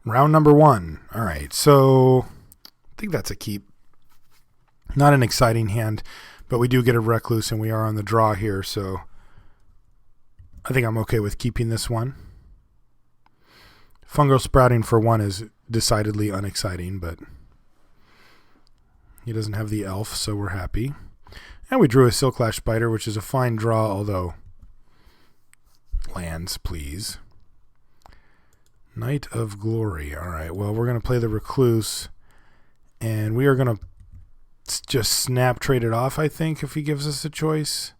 Round number 1. All right, so I think that's a keep. Not an exciting hand, but we do get a recluse and we are on the draw here, so I think I'm okay with keeping this one. Fungal Sprouting for 1 is decidedly unexciting, but he doesn't have the elf, so we're happy. And we drew a Silklash Spider, which is a fine draw, although lands, please. Knight of Glory. All right, well, we're going to play the Recluse, and we are going to just snap trade it off, I think, if he gives us a choice.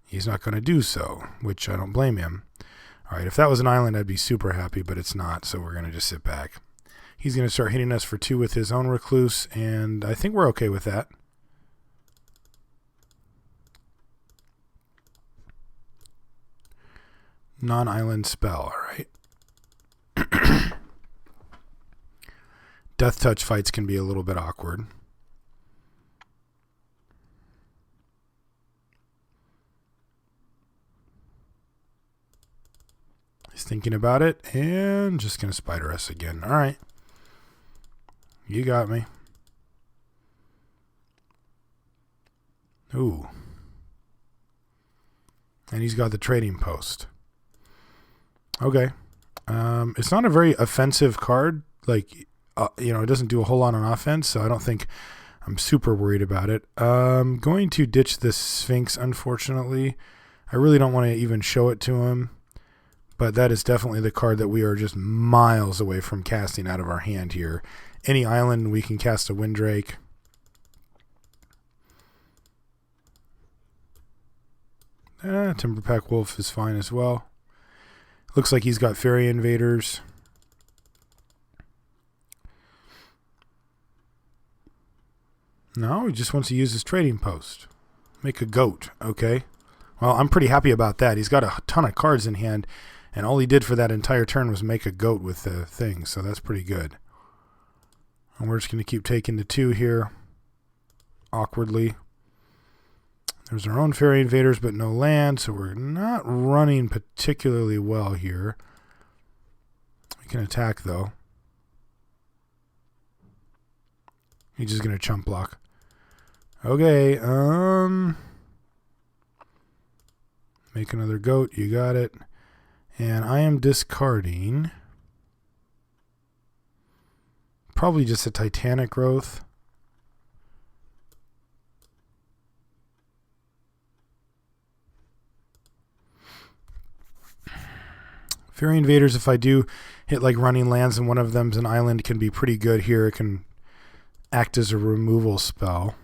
He's not going to do so, which I don't blame him. All right, if that was an island, I'd be super happy, but it's not, so we're going to just sit back. He's going to start hitting us for 2 with his own Recluse, and I think we're okay with that. Non-island spell, all right. Death touch fights can be a little bit awkward. He's thinking about it and just going to spider us again. All right. You got me. Ooh. And he's got the trading post. Okay. It's not a very offensive card. Like, it doesn't do a whole lot on offense, so I don't think I'm super worried about it. I'm going to ditch this Sphinx, unfortunately. I really don't want to even show it to him, but that is definitely the card that we are just miles away from casting out of our hand here. Any island, we can cast a Windrake. Timberpack Wolf is fine as well. Looks like he's got Fairy Invaders. No, he just wants to use his trading post. Make a goat, okay. Well, I'm pretty happy about that. He's got a ton of cards in hand, and all he did for that entire turn was make a goat with the thing, so that's pretty good. And we're just going to keep taking the 2 here, awkwardly. There's our own Fairy Invaders, but no land, so we're not running particularly well here. We can attack, though. He's just going to chump block. Okay, make another goat, you got it. And I am discarding probably just a Titanic Growth. Fairy Invaders, if I do hit like running lands and one of them's an island, can be pretty good here. It can act as a removal spell.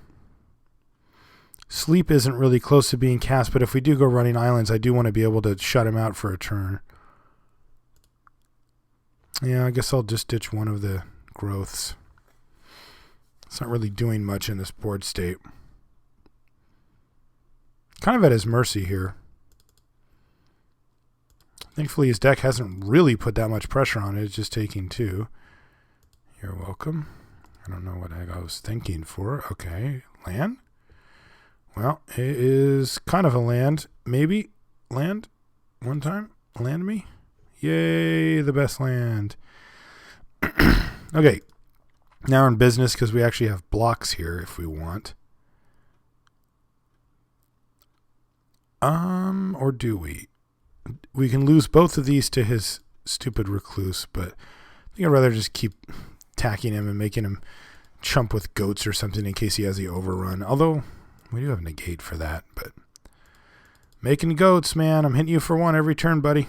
Sleep isn't really close to being cast, but if we do go running islands, I do want to be able to shut him out for a turn. Yeah, I guess I'll just ditch one of the growths. It's not really doing much in this board state. Kind of at his mercy here. Thankfully, his deck hasn't really put that much pressure on it. It's just taking 2. You're welcome. I don't know what I was thinking for. Okay, land? Well, it is kind of a land. Maybe land one time. Land me. Yay, the best land. Okay, now we're in business because we actually have blocks here if we want. Or do we? We can lose both of these to his stupid Recluse, but I think I'd rather just keep attacking him and making him chump with goats or something in case he has the overrun. Although, we do have negate for that, but making goats, man. I'm hitting you for 1 every turn, buddy.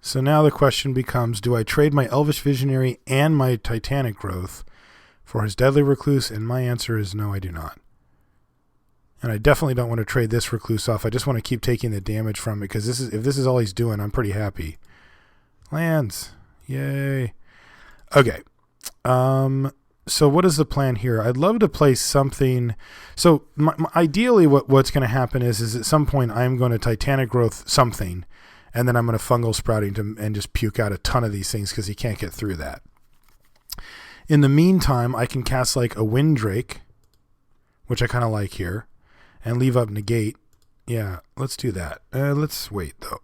So now the question becomes, do I trade my Elvish Visionary and my Titanic Growth for his Deadly Recluse? And my answer is no, I do not. And I definitely don't want to trade this Recluse off. I just want to keep taking the damage from it because if this is all he's doing, I'm pretty happy. Lands. Yay. Okay. So what is the plan here? I'd love to play something. So ideally what's going to happen is at some point I'm going to Titanic Growth something, and then I'm going to Fungal Sprouting and just puke out a ton of these things because he can't get through that. In the meantime, I can cast like a Windrake, which I kind of like here, and leave up negate Yeah, let's do that. Let's wait though.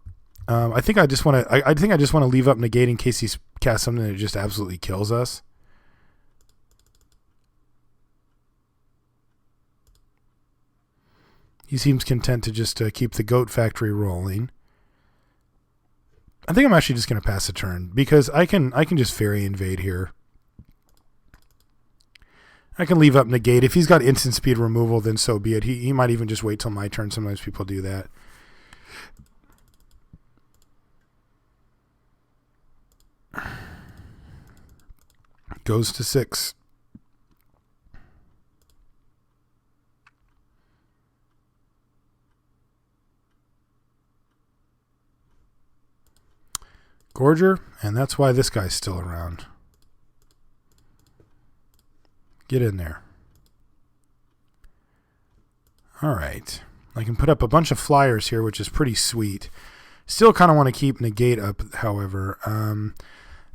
I think I just want to. I think I just want to leave up negate in case he's cast something that just absolutely kills us. He seems content to just keep the goat factory rolling. I think I'm actually just going to pass the turn because I can just fairy invade here. I can leave up negate. If he's got instant speed removal, then so be it. He might even just wait till my turn. Sometimes people do that. Goes to 6. Gorger, and that's why this guy's still around. Get in there. All right. I can put up a bunch of flyers here, which is pretty sweet. Still kind of want to keep negate up, however.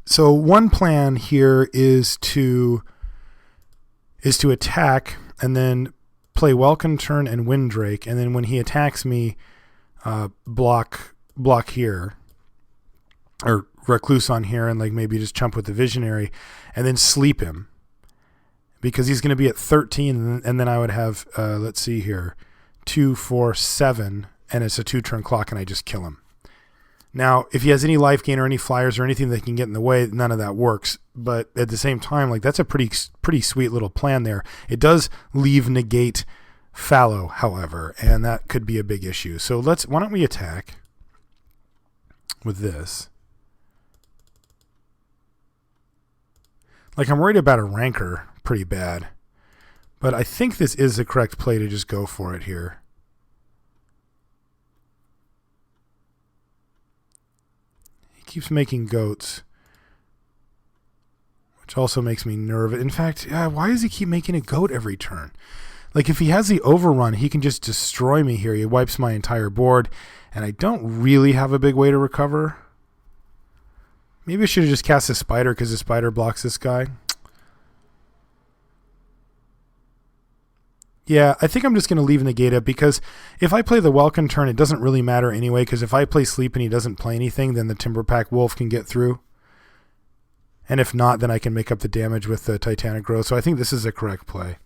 So one plan here is to attack and then play Welcome Turn and Windrake, and then when he attacks me, block here. Or Recluse on here and like maybe just chump with the Visionary and then sleep him because he's going to be at 13 and then I would have, let's see here, 2, 4, 7 and it's a 2-turn clock and I just kill him. Now, if he has any life gain or any flyers or anything that can get in the way, none of that works. But at the same time, like that's a pretty sweet little plan there. It does leave negate fallow, however, and that could be a big issue. So why don't we attack with this? Like, I'm worried about a Rancor pretty bad. But I think this is the correct play to just go for it here. He keeps making goats. Which also makes me nervous. In fact, why does he keep making a goat every turn? Like, if he has the overrun, he can just destroy me here. He wipes my entire board. And I don't really have a big way to recover. Maybe I should have just cast a spider because the spider blocks this guy. Yeah, I think I'm just going to leave negate up because if I play the Welcome Turn, it doesn't really matter anyway because if I play sleep and he doesn't play anything, then the Timberpack Wolf can get through. And if not, then I can make up the damage with the Titanic Growth. So I think this is a correct play.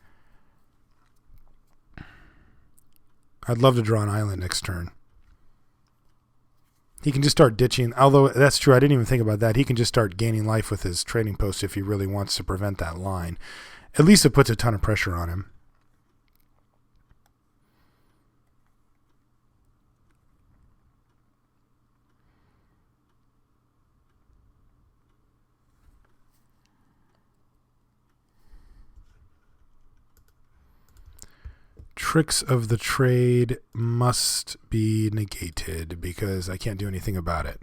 I'd love to draw an island next turn. He can just start ditching, although that's true, I didn't even think about that. He can just start gaining life with his trading post if he really wants to prevent that line. At least it puts a ton of pressure on him. Tricks of the trade must be negated because I can't do anything about it.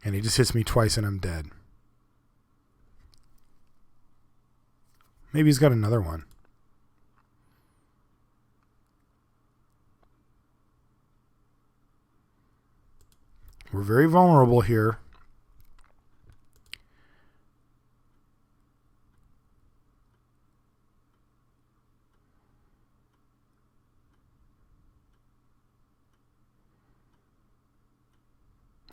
And he just hits me twice and I'm dead. Maybe he's got another one. We're very vulnerable here.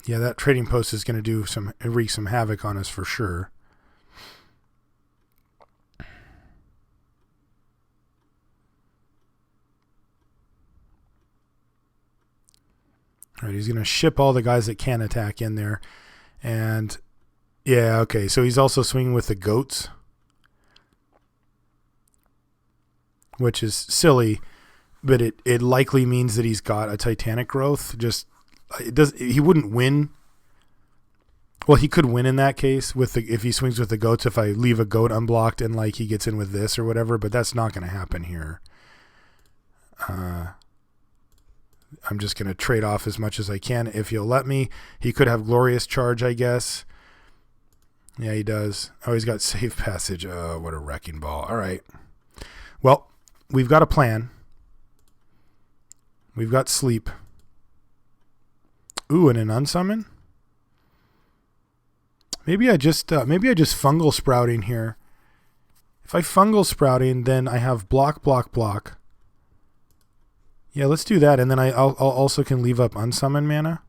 Yeah, that trading post is going to wreak some havoc on us for sure. All right, he's going to ship all the guys that can attack in there. And, yeah, okay, so he's also swinging with the goats, which is silly, but it likely means that he's got a Titanic Growth. He wouldn't win. Well, he could win in that case if he swings with the goats, if I leave a goat unblocked and like he gets in with this or whatever, but that's not going to happen here. I'm just going to trade off as much as I can if he'll let me. He could have Glorious Charge, I guess. Yeah, he does. Oh, he's got Safe Passage. Oh, what a wrecking ball. All right. Well, we've got a plan. We've got sleep. Ooh, and an unsummon? Maybe I just fungal sprouting here. If I fungal sprouting, then I have block, block, block. Yeah, let's do that. And then I'll also can leave up unsummon mana.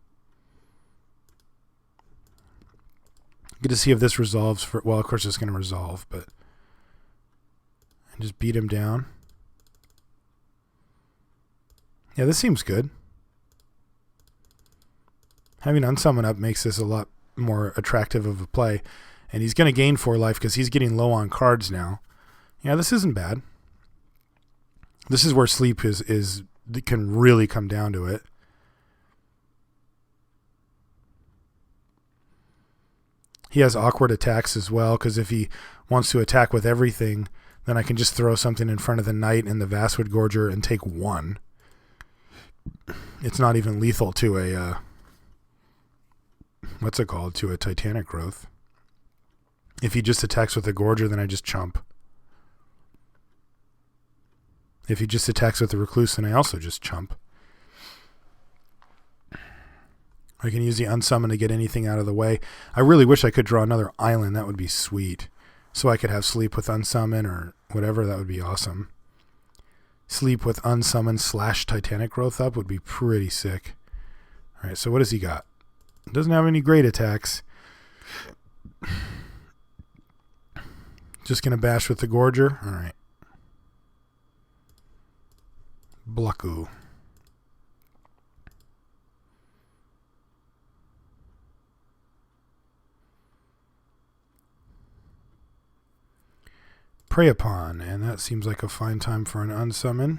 Good to see if this resolves for, well, of course it's going to resolve, but, and just beat him down. Yeah, this seems good. Having unsummon up makes this a lot more attractive of a play. And he's going to gain 4 life because he's getting low on cards now. Yeah, this isn't bad. This is where sleep can really come down to it. He has awkward attacks as well, because if he wants to attack with everything, then I can just throw something in front of the Knight and the Vastwood Gorger and take 1. It's not even lethal to a, what's it called, to a Titanic Growth. If he just attacks with the Gorger, then I just chump. If he just attacks with the Recluse, then I also just chump. I can use the unsummon to get anything out of the way. I really wish I could draw another island. That would be sweet. So I could have sleep with unsummon or whatever. That would be awesome. Sleep with unsummon / Titanic Growth up would be pretty sick. All right, so what does he got? Doesn't have any great attacks. Just going to bash with the Gorger. All right. Blocku. Prey Upon, and that seems like a fine time for an unsummon.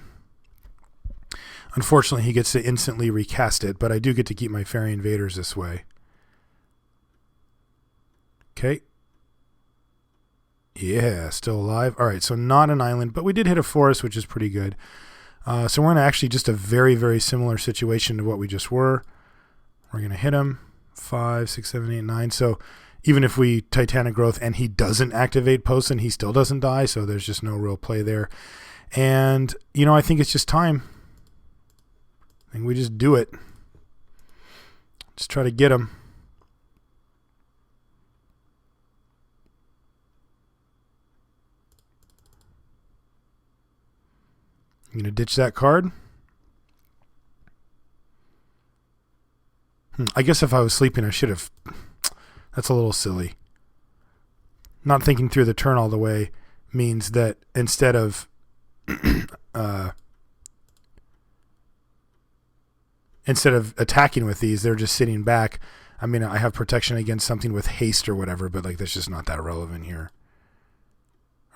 Unfortunately, he gets to instantly recast it, but I do get to keep my Fairy Invaders this way. Okay. Yeah, still alive. All right, so not an island, but we did hit a forest, which is pretty good. So we're in actually just a very, very similar situation to what we just were. We're going to hit him. 5, 6, 7, 8, 9. So even if we Titanic Growth and he doesn't activate Posen, he still doesn't die, so there's just no real play there. And, I think it's just time. I think we just do it. Just try to get him. I'm going to ditch that card. I guess if I was sleeping, I should have... That's a little silly. Not thinking through the turn all the way means that instead of attacking with these, they're just sitting back. I mean, I have protection against something with haste or whatever, but that's just not that relevant here.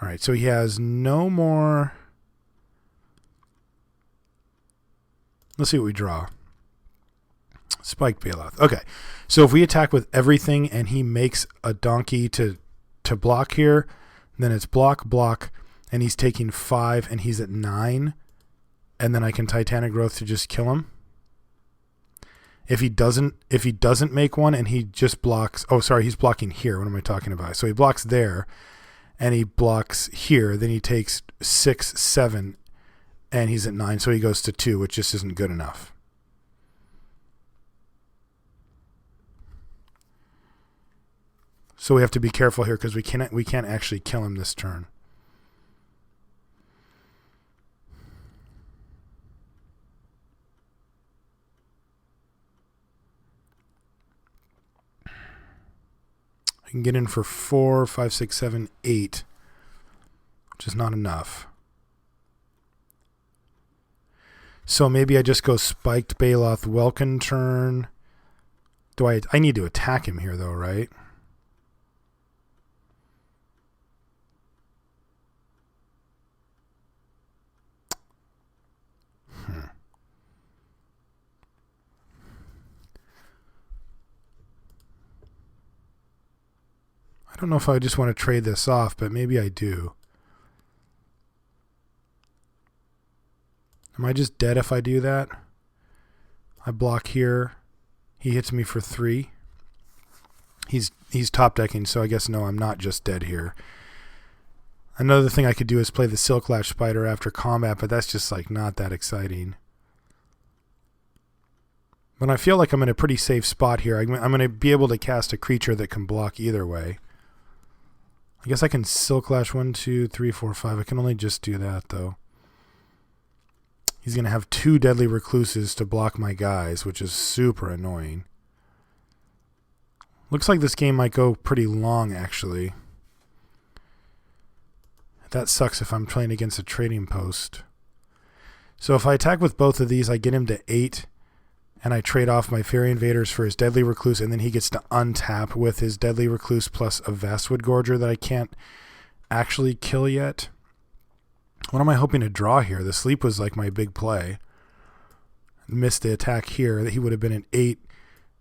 All right, so he has no more. Let's see what we draw. Spiked Baloth. Okay, so if we attack with everything and he makes a donkey to block here, then it's block, and he's taking 5 and he's at 9, and then I can Titanic Growth to just kill him. If he doesn't make one and he just blocks, oh sorry, he's blocking here. What am I talking about? So he blocks there and he blocks here, then he takes 6, 7, and he's at 9, so he goes to 2, which just isn't good enough. So we have to be careful here because we can't actually kill him this turn. I can get in for 4, 5, 6, 7, 8, which is not enough. So maybe I just go Spiked Baloth Welkin turn. I need to attack him here though, right? I don't know if I just want to trade this off, but maybe I do. Am I just dead if I do that? I block here. He hits me for 3. He's top decking, so I guess no, I'm not just dead here. Another thing I could do is play the Silk Lash Spider after combat, but that's just not that exciting. But I feel like I'm in a pretty safe spot here. I'm going to be able to cast a creature that can block either way. I guess I can Silk Lash 1, 2, 3, 4, 5. I can only just do that though. He's going to have 2 Deadly Recluses to block my guys, which is super annoying. Looks like this game might go pretty long, actually. That sucks if I'm playing against a trading post. So if I attack with both of these, I get him to 8, and I trade off my Fairy Invaders for his Deadly Recluse, and then he gets to untap with his Deadly Recluse plus a Vastwood Gorger that I can't actually kill yet. What am I hoping to draw here? The sleep was like my big play. Missed the attack here. He would have been an 8,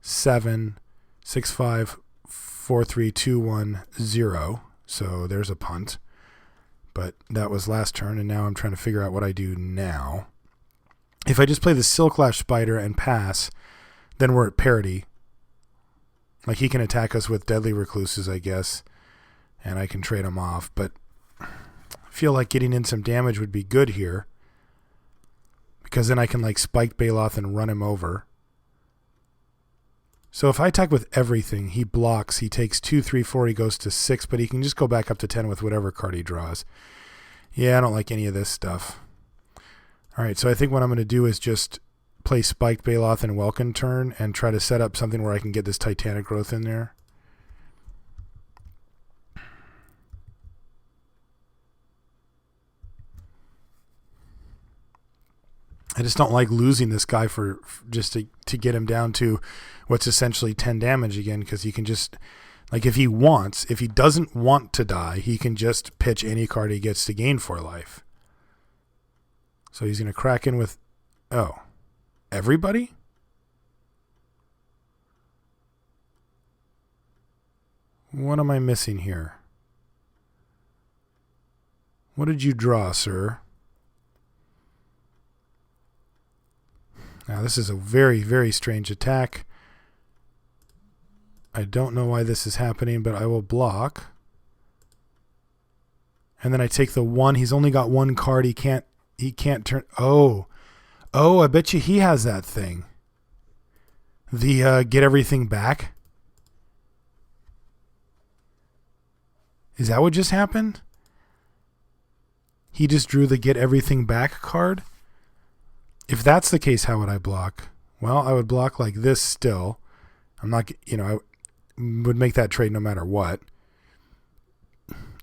7, 6, 5, 4, 3, 2, 1, 0. So there's a punt. But that was last turn, and now I'm trying to figure out what I do now. If I just play the Silklash Spider and pass, then we're at parity. Like, he can attack us with Deadly Recluses, I guess, and I can trade him off. But I feel like getting in some damage would be good here, because then I can, like, Spike Baloth and run him over. So if I attack with everything, he blocks. He takes 2, 3, 4. He goes to 6, but he can just go back up to 10 with whatever card he draws. Yeah, I don't like any of this stuff. All right, so I think what I'm going to do is just play Spiked Baloth and Welkin turn and try to set up something where I can get this Titanic Growth in there. I just don't like losing this guy for just to get him down to what's essentially 10 damage again, because he can just, like, if he doesn't want to die, he can just pitch any card he gets to gain 4 life. So he's going to crack in with, oh, everybody? What am I missing here? What did you draw, sir? Now, this is a very, very strange attack. I don't know why this is happening, but I will block. And then I take the 1. He's only got 1 card. He can't turn. Oh, I bet you he has that thing. The get everything back. Is that what just happened? He just drew the get everything back card? If that's the case, how would I block? Well, I would block like this still. I'm not, I would make that trade no matter what.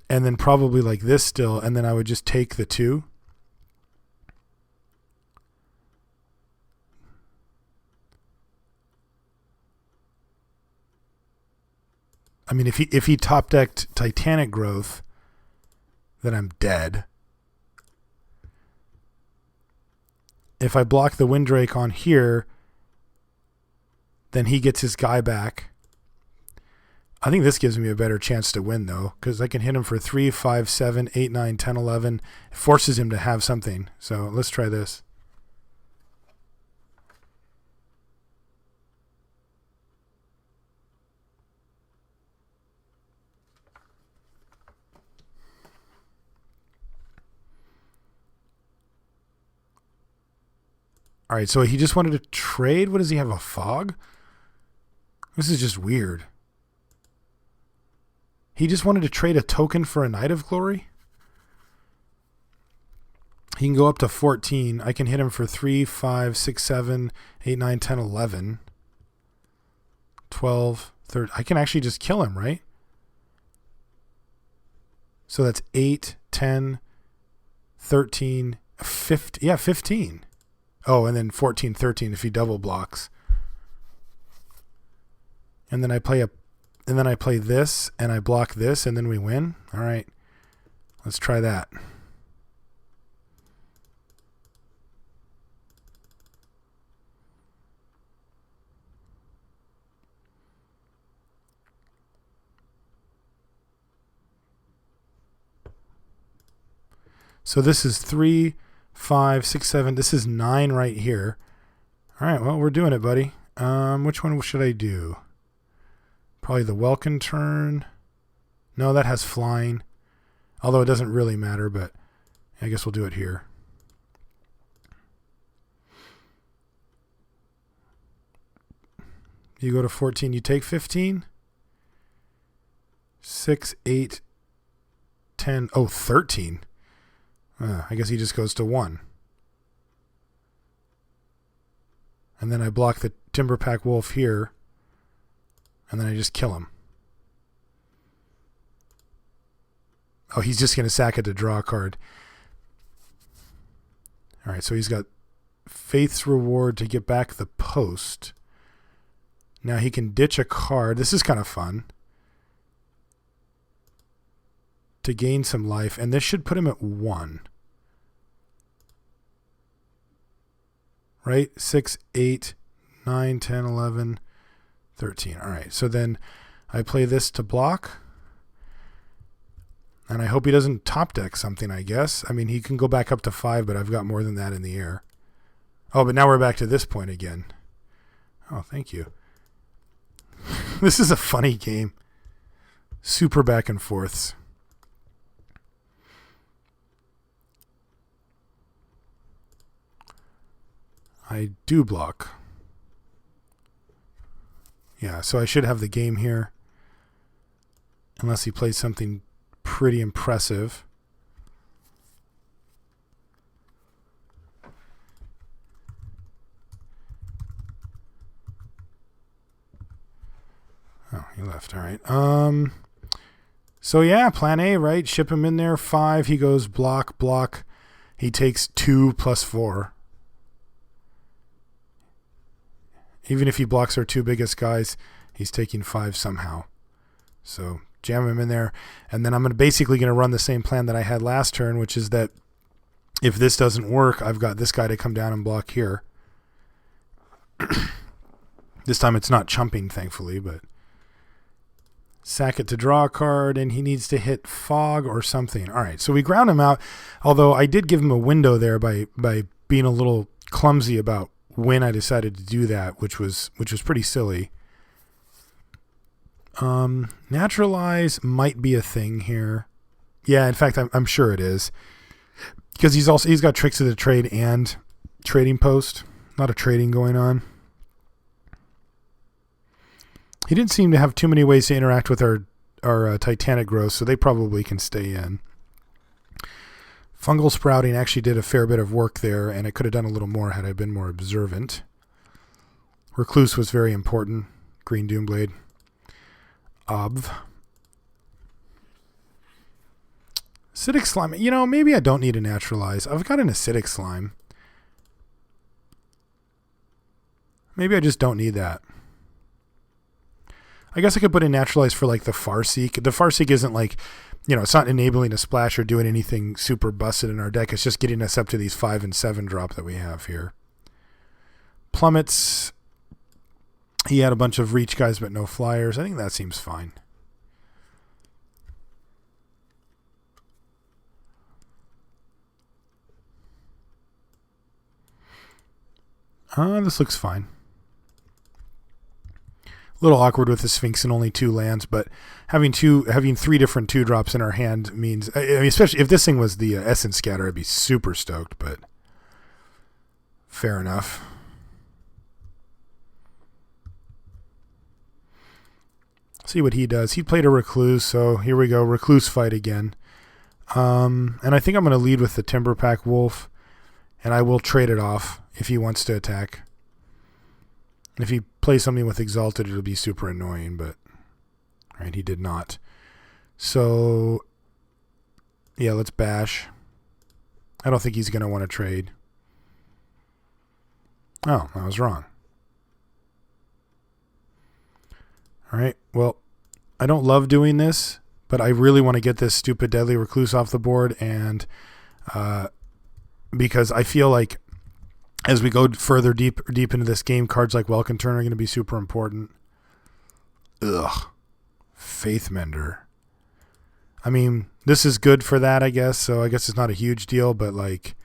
And then probably like this still, and then I would just take the 2. I mean, if he top decked Titanic Growth, then I'm dead. If I block the Windrake on here, then he gets his guy back. I think this gives me a better chance to win, though, because I can hit him for 3, 5, 7, 8, 9, 10, 11. It forces him to have something. So let's try this. All right, so he just wanted to trade. What does he have, a fog? This is just weird. He just wanted to trade a token for a Knight of Glory? He can go up to 14. I can hit him for 3, 5, 6, 7, 8, 9, 10, 11, 12, 13. I can actually just kill him, right? So that's 8, 10, 13, 15. Yeah, 15. Oh, and then 14, 13 if he double blocks. And then I play this, and I block this, and then we win. All right, let's try that. So this is 3, 5, 6, 7. This is 9 right here. All right, well, we're doing it, buddy. Which one should I do? Probably the Welkin turn. No, that has flying. Although it doesn't really matter, but I guess we'll do it here. You go to 14, you take 15. 6, 8, 10. Oh, 13. I guess he just goes to 1. And then I block the Timberpack Wolf here. And then I just kill him. Oh, he's just going to sack it to draw a card. All right, so he's got Faith's Reward to get back the post. Now he can ditch a card. This is kind of fun. To gain some life. And this should put him at 1. Right? 6, 8, 9, 10, 11, 13. All right, so then I play this to block. And I hope he doesn't top deck something, I guess. I mean, he can go back up to 5, but I've got more than that in the air. Oh, but now we're back to this point again. Oh, thank you. This is a funny game. Super back and forths. I do block. Yeah, so I should have the game here. Unless he plays something pretty impressive. Oh, he left. All right. So yeah, plan A, right? Ship him in there. 5. He goes block, block. He takes 2 plus 4. Even if he blocks our 2 biggest guys, he's taking 5 somehow. So jam him in there. And then I'm basically going to run the same plan that I had last turn, which is that if this doesn't work, I've got this guy to come down and block here. This time it's not chumping, thankfully, but sack it to draw a card, and he needs to hit Fog or something. All right, so we ground him out, although I did give him a window there by being a little clumsy about when I decided to do that, which was pretty silly. Naturalize might be a thing here. Yeah, in fact, I'm sure it is, because he's got Tricks of the Trade and Trading Post. A lot of trading going on. He didn't seem to have too many ways to interact with our Titanic growth, so they probably can stay in. Fungal Sprouting actually did a fair bit of work there, and it could have done a little more had I been more observant. Recluse was very important. Green Doomblade. Acidic Slime. You know, maybe I don't need to naturalize. I've got an Acidic Slime. Maybe I just don't need that. I guess I could put in Naturalize for like the Farseek. The Farseek isn't like, it's not enabling a splash or doing anything super busted in our deck. It's just getting us up to these 5 and 7 drop that we have here. Plummets. He had a bunch of reach guys but no flyers. I think that seems fine. This looks fine. A little awkward with the Sphinx and only 2 lands, but having 3 different 2-drops in our hand means, especially if this thing was the Essence Scatter, I'd be super stoked, but fair enough. See what he does. He played a Recluse, so here we go, Recluse fight again. And I think I'm going to lead with the Timberpack Wolf, and I will trade it off if he wants to attack. If he plays something with Exalted, it'll be super annoying, but right, he did not. So, yeah, let's bash. I don't think he's going to want to trade. Oh, I was wrong. All right, well, I don't love doing this, but I really want to get this stupid Deadly Recluse off the board, and because I feel like as we go further deep into this game, cards like Welkin Turn are going to be super important. Ugh. Faith Mender. I mean, this is good for that, I guess, so I guess it's not a huge deal, but like,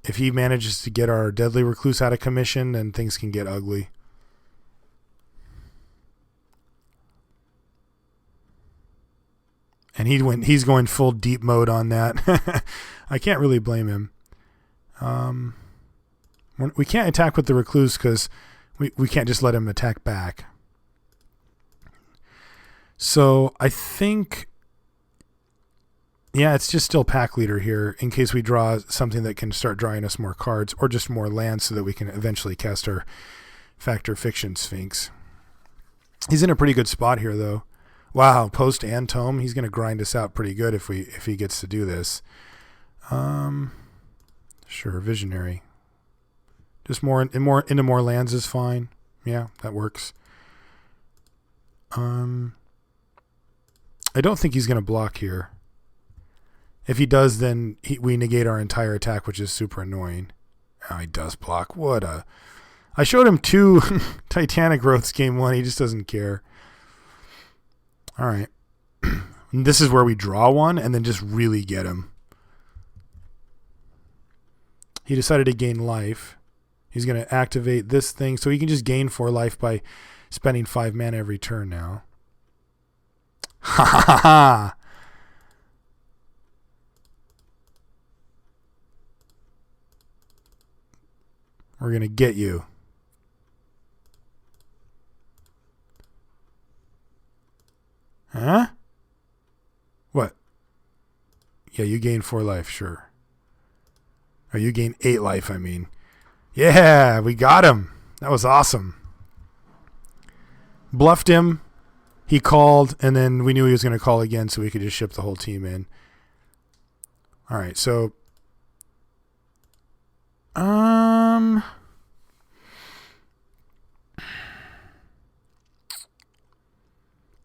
if he manages to get our Deadly Recluse out of commission, then things can get ugly. And he's going full deep mode on that. I can't really blame him. We can't attack with the Recluse because we can't just let him attack back. So I think Yeah, it's just still pack leader here in case we draw something that can start drawing us more cards or just more lands so that we can eventually cast our Factor Fiction Sphinx. He's in a pretty good spot here, though. Wow, post and tome. He's going to grind us out pretty good if he gets to do this. Sure, Visionary. Just more into more lands is fine. Yeah, that works. I don't think he's going to block here. If he does, then we negate our entire attack, which is super annoying. Oh, he does block. I showed him 2 Titanic Growths game 1. He just doesn't care. All right. This is where we draw one and then just really get him. He decided to gain life. He's going to activate this thing. So he can just gain 4 life by spending 5 mana every turn now. Ha ha ha ha. We're going to get you. Huh? What? Yeah, you gain 4 life, sure. Or you gain 8 life, I mean. Yeah, we got him. That was awesome. Bluffed him. He called, and then we knew he was going to call again, so we could just ship the whole team in. All right, so...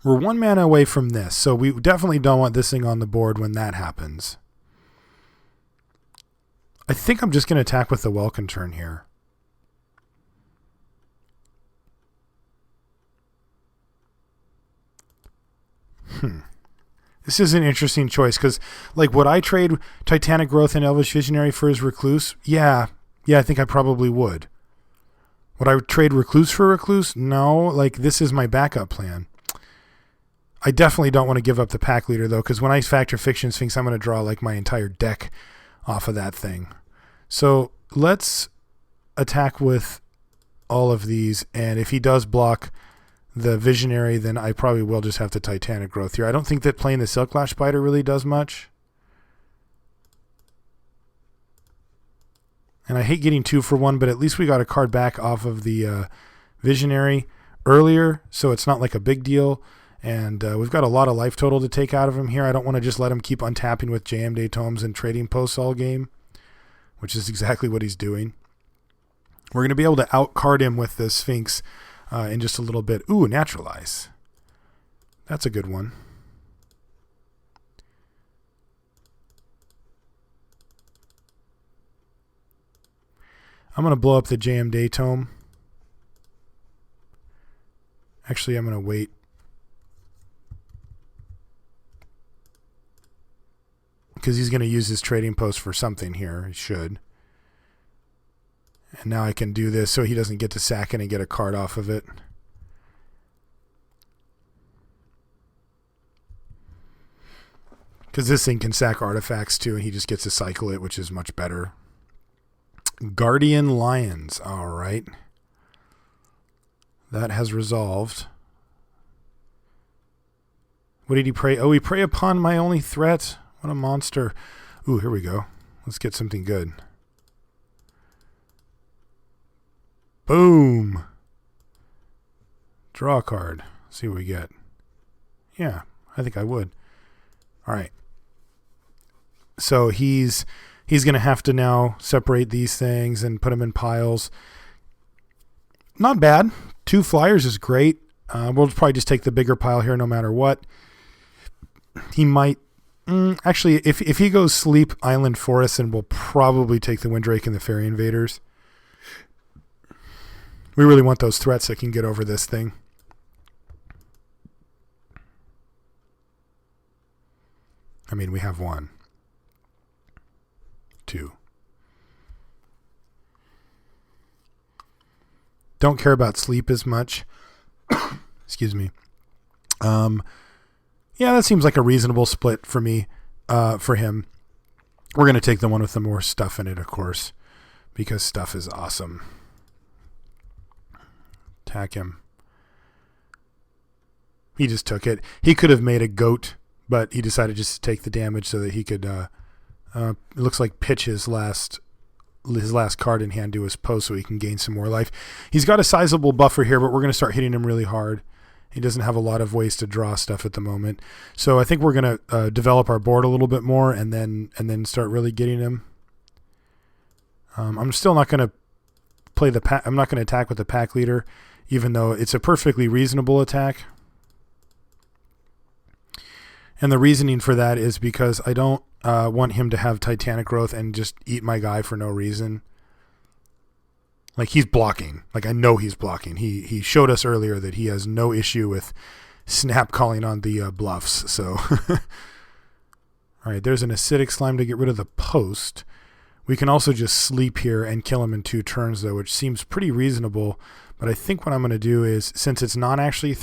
We're 1 mana away from this, so we definitely don't want this thing on the board when that happens. I think I'm just going to attack with the Welkin turn here. This is an interesting choice because, like, would I trade Titanic Growth and Elvish Visionary for his Recluse? Yeah, I think I probably would. Would I trade Recluse for Recluse? No, like, this is my backup plan. I definitely don't want to give up the pack leader, though, because when I Factor Fiction Sphinx, I'm going to draw, like, my entire deck off of that thing. So let's attack with all of these, and if he does block the Visionary, then I probably will just have to Titanic Growth here. I don't think that playing the Silklash Spider really does much. And I hate getting 2 for 1, but at least we got a card back off of the Visionary earlier, so it's not like a big deal. And we've got a lot of life total to take out of him here. I don't want to just let him keep untapping with JM Day Tomes and trading posts all game, which is exactly what he's doing. We're going to be able to outcard him with the Sphinx in just a little bit. Ooh, Naturalize. That's a good one. I'm going to blow up the JM Day Tome. Actually, I'm going to wait. Because he's going to use his trading post for something here. He should. And now I can do this so he doesn't get to sack it and get a card off of it. Because this thing can sack artifacts too, and he just gets to cycle it, which is much better. Guardian Lions. All right. That has resolved. What did he pray? Oh, he prey upon my only threat. What a monster. Ooh, here we go. Let's get something good. Boom. Draw a card. See what we get. Yeah, I think I would. All right. So he's going to have to now separate these things and put them in piles. Not bad. 2 flyers is great. We'll probably just take the bigger pile here no matter what. He might... actually, if he goes Sleep, Island, Forest, then we'll probably take the Windrake and the Fairy Invaders. We really want those threats that can get over this thing. I mean, we have 1. 2. Don't care about Sleep as much. Excuse me. Yeah, that seems like a reasonable split for me, for him. We're going to take the one with the more stuff in it, of course, because stuff is awesome. Attack him. He just took it. He could have made a goat but he decided just to take the damage so that he could, it looks like pitch his last card in hand to his post so he can gain some more life. He's got a sizable buffer here, but we're going to start hitting him really hard. He doesn't have a lot of ways to draw stuff at the moment. So I think we're going to develop our board a little bit more and then start really getting him. I'm still not going to play the pack. I'm not going to attack with the pack leader, even though it's a perfectly reasonable attack. And the reasoning for that is because I don't want him to have Titanic growth and just eat my guy for no reason. Like, he's blocking. Like, I know he's blocking. He showed us earlier that he has no issue with snap calling on the bluffs. So, all right, there's an acidic slime to get rid of the post. We can also just sleep here and kill him in 2 turns, though, which seems pretty reasonable. But I think what I'm going to do is, since it's not actually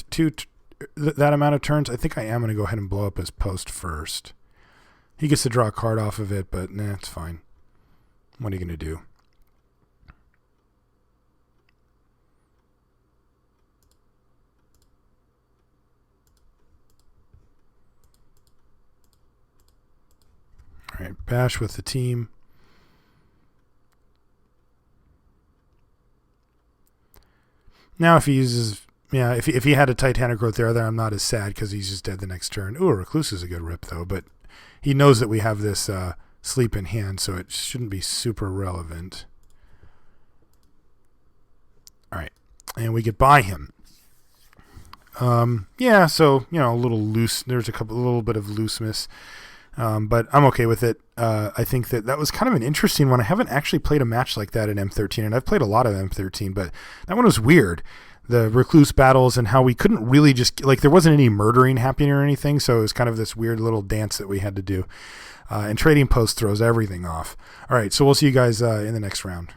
that amount of turns, I think I am going to go ahead and blow up his post first. He gets to draw a card off of it, but nah, it's fine. What are you going to do? All right, bash with the team. Now if he uses, if he had a Titanic growth there, I'm not as sad because he's just dead the next turn. Ooh, a Recluse is a good rip though, but he knows that we have this sleep in hand, so it shouldn't be super relevant. All right, and we get by him. Yeah, so a little loose. There's a little bit of looseness. But I'm okay with it. I think that was kind of an interesting one. I haven't actually played a match like that in M13, and I've played a lot of M13, but that one was weird. The Recluse battles and how we couldn't really just, like, there wasn't any murdering happening or anything, so it was kind of this weird little dance that we had to do. And trading post throws everything off. All right, so we'll see you guys in the next round.